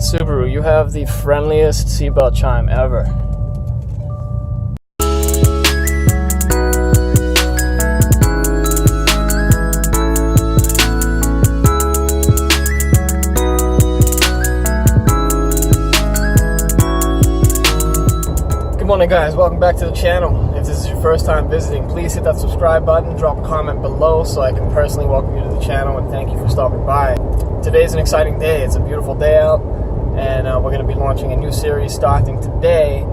Subaru, you have the friendliest seatbelt chime ever. Good morning, guys. Welcome back to the channel. If this is your first time visiting, please hit that subscribe button, drop a comment below so I can personally welcome you to the channel, and thank you for stopping by. Today's an exciting day. It's a beautiful day out, and we're going to be launching a new series starting today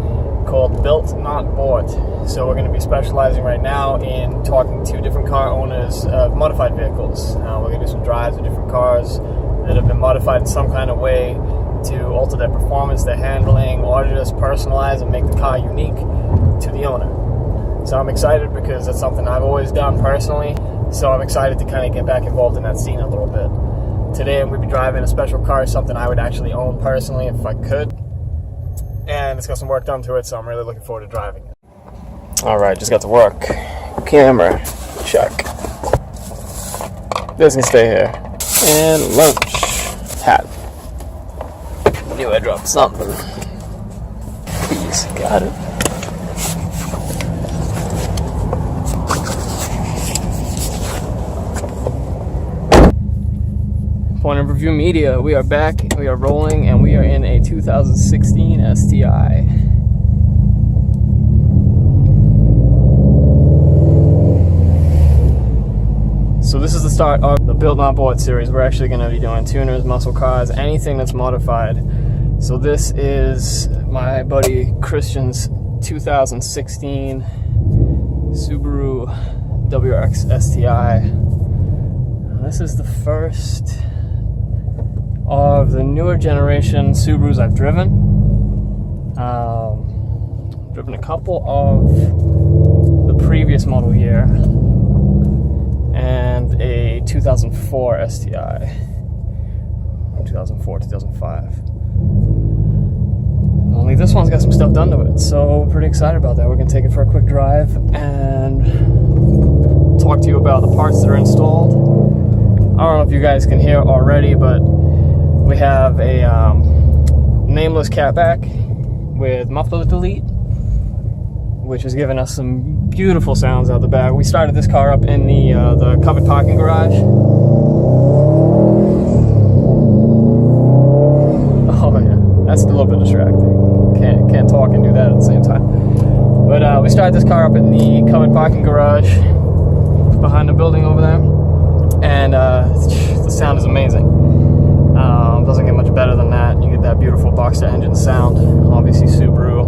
called Built Not Bought. So we're going to be specializing right now in talking to different car owners of modified vehicles. We're going to do some drives of different cars that have been modified in some kind of way to alter their performance, their handling, or to just personalize and make the car unique to the owner. So I'm excited because that's something I've always done personally, so I'm excited to kind of get back involved in that scene a little bit. Today I'm going to be driving a special car, something I would actually own personally if I could, and it's got some work done to it, so I'm really looking forward to driving it. Alright, just got to work. Camera, check. This can stay here. And lunch. Hat. Knew I dropped something. Peace, got it. Point of Review Media, we are back, we are rolling, and we are in a 2016 STI. So this is the start of the Built Not Bought series. We're actually going to be doing tuners, muscle cars, anything that's modified. So this is my buddy Christian's 2016 Subaru WRX STI. This is the first of the newer generation Subarus I've driven. Driven a couple of the previous model year and a 2004 STI. 2004, 2005. Only this one's got some stuff done to it, so we're pretty excited about that. We're going to take it for a quick drive and talk to you about the parts that are installed. I don't know if you guys can hear already, but we have a nameless catback with muffler delete, which has given us some beautiful sounds out the back. We started this car up in the covered parking garage. Oh yeah, that's a little bit distracting. Can't talk and do that at the same time. But we started this car up in the covered parking garage behind the building over there, and the sound is amazing. Doesn't get much better than that. You get that beautiful boxer engine sound. Obviously Subaru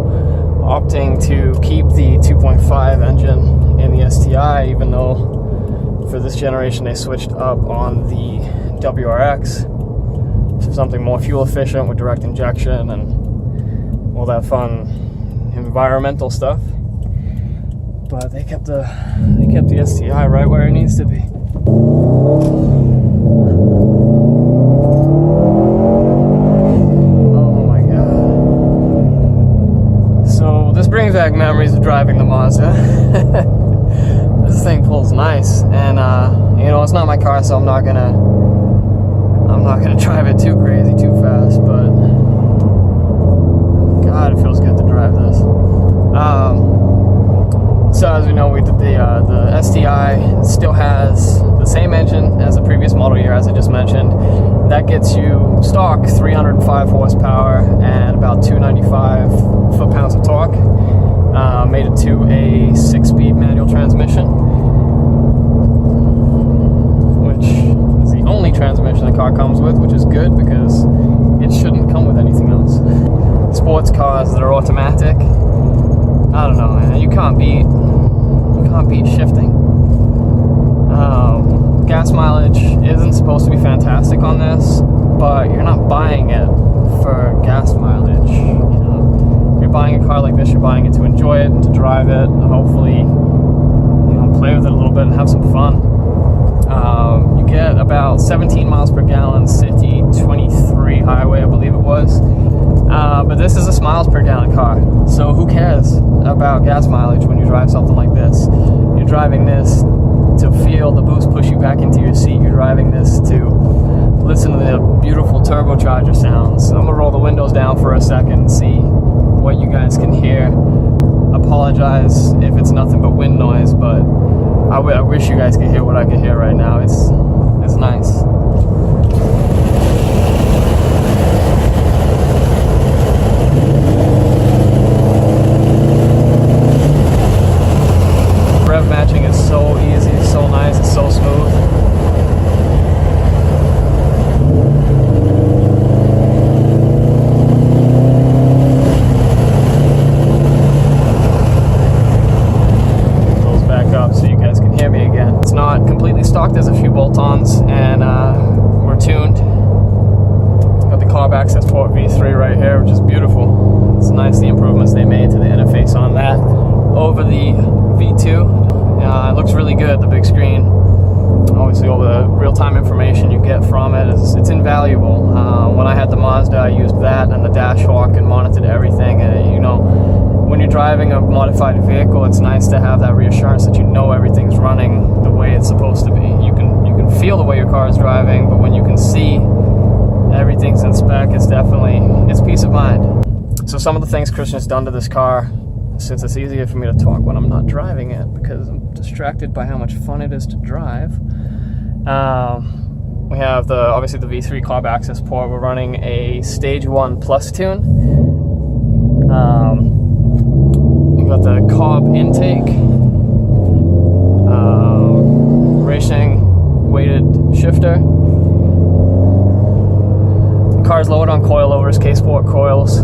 opting to keep the 2.5 engine in the STI, even though for this generation they switched up on the WRX to something more fuel efficient with direct injection and all that fun environmental stuff. But they kept the STI right where it needs to be. Brings back memories of driving the Mazda. This thing pulls nice, and you know, it's not my car, so I'm not gonna drive it too crazy, too fast. But God, it feels good to drive this. So as we know, we did the STI. It still has the same engine as the previous model year, as I just mentioned. That gets you stock 305 horsepower and about 295 foot-pounds of torque. Made it to a 6-speed manual transmission, which is the only transmission the car comes with, which is good because it shouldn't come with anything else. Sports cars that are automatic, I don't know, man. You can't beat shifting. Gas mileage isn't supposed to be fantastic on this, but you're not buying it for gas mileage. You know, if you're buying a car like this, you're buying it to enjoy it and to drive it, and hopefully, you know, play with it a little bit and have some fun. You get about 17 miles per gallon city, 23 highway, I believe it was. But this is a miles per gallon car, so who cares about gas mileage when you drive something like this? You're driving this to feel the boost push you back into your seat. You're driving this to listen to the beautiful turbocharger sounds. I'm gonna roll the windows down for a second and see what you guys can hear. Apologize if it's nothing but wind noise, but I wish you guys could hear what I can hear right now. It's nice. Rev matching is so easy, it's so nice, it's so smooth. Close back up so you guys can hear me again. It's not completely stock, there's a few bolt-ons, and we're tuned. Got the Cobb access port V3 right here, which is beautiful. It's nice, the improvements they made to the interface on that over the V2. It looks really good, the big screen. Obviously all the real-time information you get from it it's invaluable. When I had the Mazda, I used that and the Dashwalk and monitored everything. And you know, when you're driving a modified vehicle, it's nice to have that reassurance that you know everything's running the way it's supposed to be. You can feel the way your car is driving, but when you can see everything's in spec, it's peace of mind. So some of the things Christian's done to this car, since it's easier for me to talk when I'm not driving it because I'm distracted by how much fun it is to drive. We have obviously the V3 Cobb access port. We're running a Stage 1 Plus tune. We got the Cobb intake, racing weighted shifter. The car's lowered on coilovers, K-Sport coils.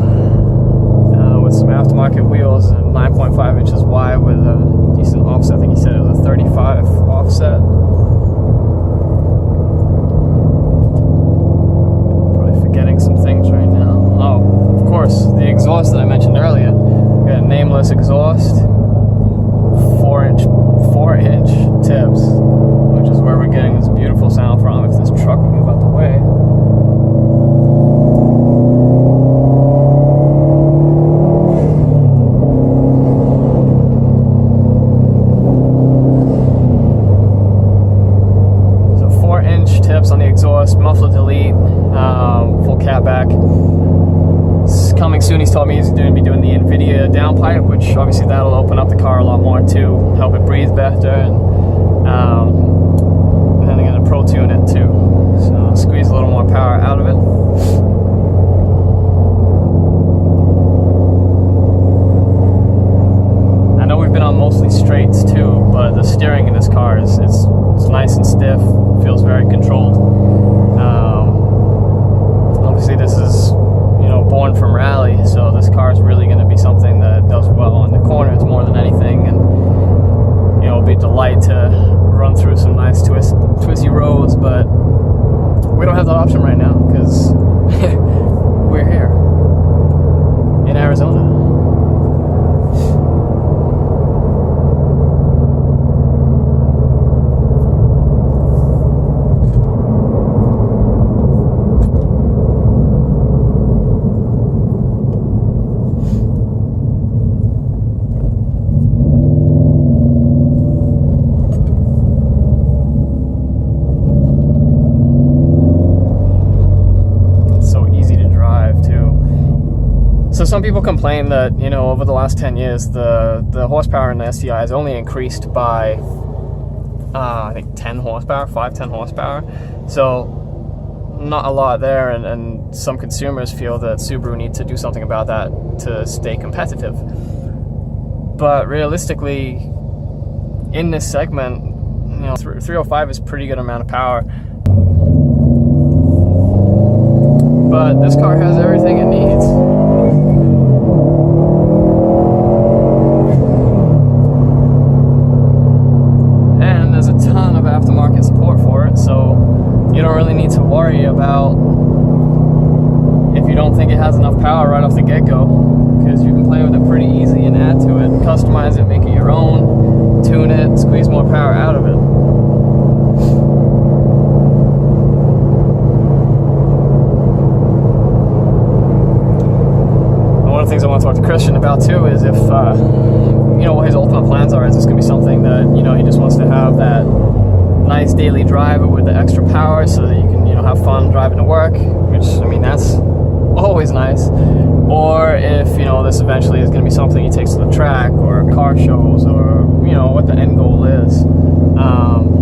With some aftermarket wheels and 9.5 inches wide with a decent offset. I think he said it was a 35 offset. Probably forgetting some things right now. Oh, of course, the exhaust that I mentioned earlier. We got a nameless exhaust, 4-inch tips, which is where we're getting this beautiful sound from. If this truck would move out the way. On the exhaust, muffler delete, full catback. Coming soon, he's told me he's going to be doing the NVIDIA downpipe, which obviously that'll open up the car a lot more too, help it breathe better, and then I'm going to pro tune it too, so squeeze a little more power out of it. I know we've been on mostly straights too, but the steering in this car is nice and stiff, feels very controlled. Obviously this is, born from rally, so this car is really going to be something that does well on the corners more than anything, and it'll be a delight to run through some nice twisty roads, but we don't have that option right now because we're here in Arizona. So some people complain that, over the last 10 years, the horsepower in the STI has only increased by, I think 10 horsepower, 5-10 horsepower. So not a lot there, and some consumers feel that Subaru needs to do something about that to stay competitive. But realistically, in this segment, 305 is a pretty good amount of power. But this car has everything it needs. And there's a ton of aftermarket support for it, so you don't really need to worry about if you don't think it has enough power right off the get-go, because you can play with it pretty easy and add to it, customize it, make it your own, tune it, squeeze more power out of it. One of the things I want to talk to Christian about too is if what his ultimate plans are. Is this going to be something that he just wants to have that nice daily driver with the extra power so that you can know, have fun driving to work, which, I mean, that's always nice. Or if, you know, this eventually is going to be something he takes to the track or car shows, or, you know, what the end goal is.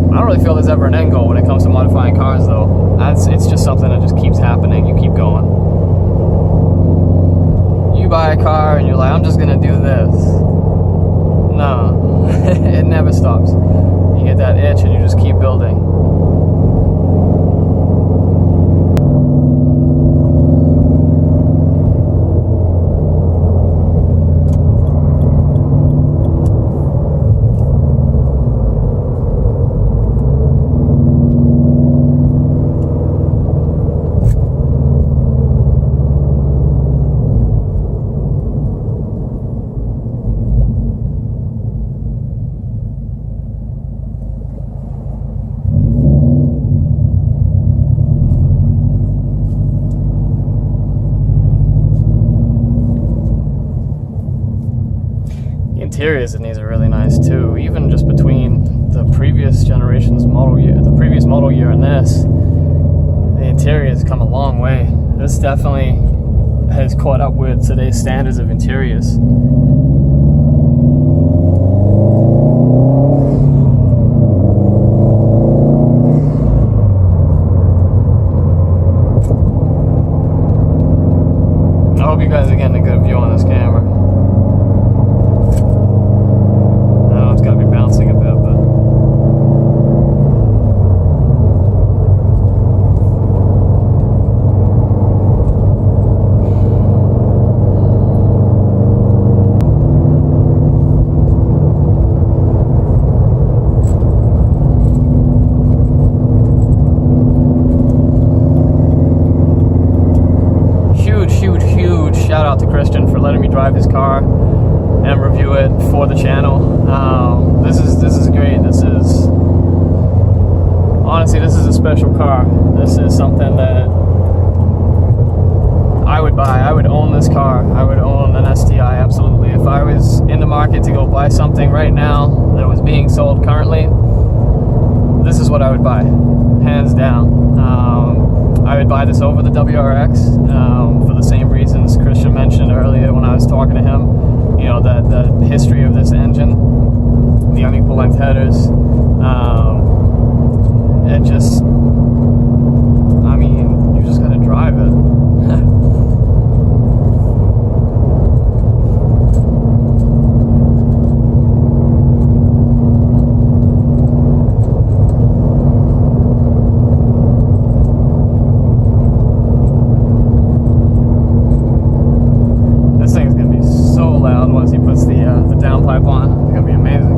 I don't really feel there's ever an end goal when it comes to modifying cars, though. It's just something that just keeps happening. You keep going. You buy a car and you're like, I'm just going to do this. No, it never stops. You get that itch and you just keep building. Interiors in these are really nice too. Even just between the previous generation's model year, the previous model year, and this, the interiors come a long way. This definitely has caught up with today's standards of interiors. I hope you guys are getting a good view on this camera. Bouncing a bit, but huge shout out to Christian for letting me drive his car and review it for the channel. This is great. This is honestly, this is a special car. This is something that I would buy. I would own this car. I would own an STI, absolutely. If I was in the market to go buy something right now that was being sold currently, this is what I would buy, hands down. I would buy this over the WRX for the same reasons Christian mentioned earlier when I was talking to him. You know, the history of this engine, the unequal length headers, it just, I mean, you just gotta drive it. This thing's gonna be so loud once he puts the downpipe on. It's gonna be amazing.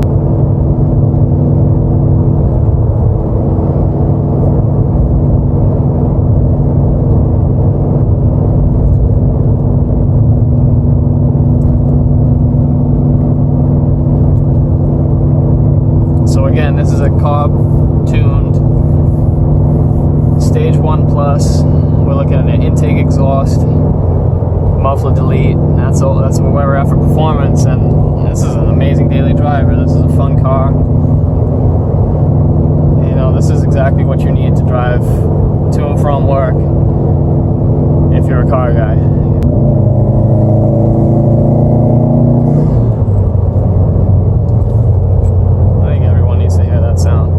So again, this is a Cobb tuned Stage 1 Plus. We're looking at an intake exhaust, muffler delete, and that's all. That's where we're at for performance, and this is an amazing daily driver. This is a fun car. You know, this is exactly what you need to drive to and from work if you're a car guy. I think everyone needs to hear that sound.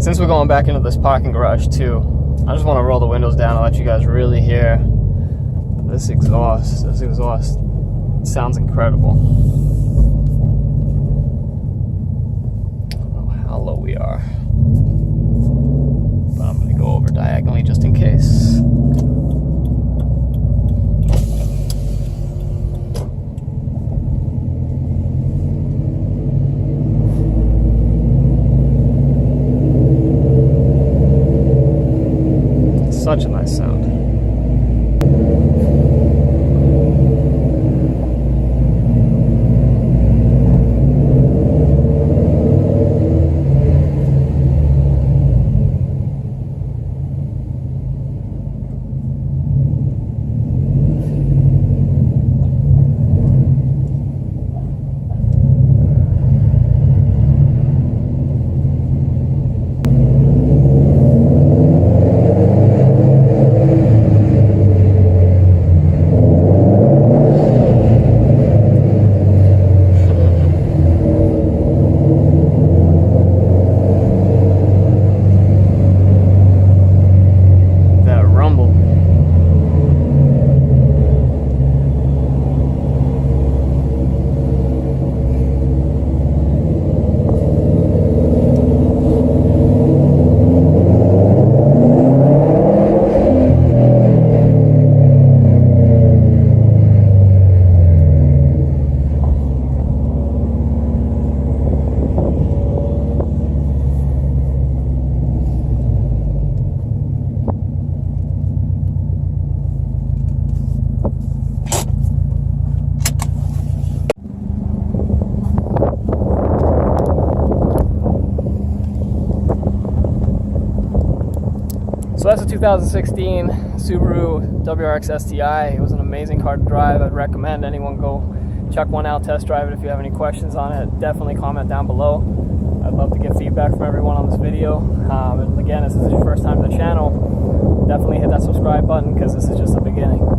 Since we're going back into this parking garage too, I just want to roll the windows down and let you guys really hear this exhaust. This exhaust sounds incredible. I don't know how low we are, but I'm going to go over diagonally just in case. Such a nice sound. that's a 2016 Subaru WRX STI. It was an amazing car to drive. I'd recommend anyone go check one out, test drive it. If you have any questions on it, definitely comment down below. I'd love to get feedback from everyone on this video. And again, if this is your first time to the channel, definitely hit that subscribe button because this is just the beginning.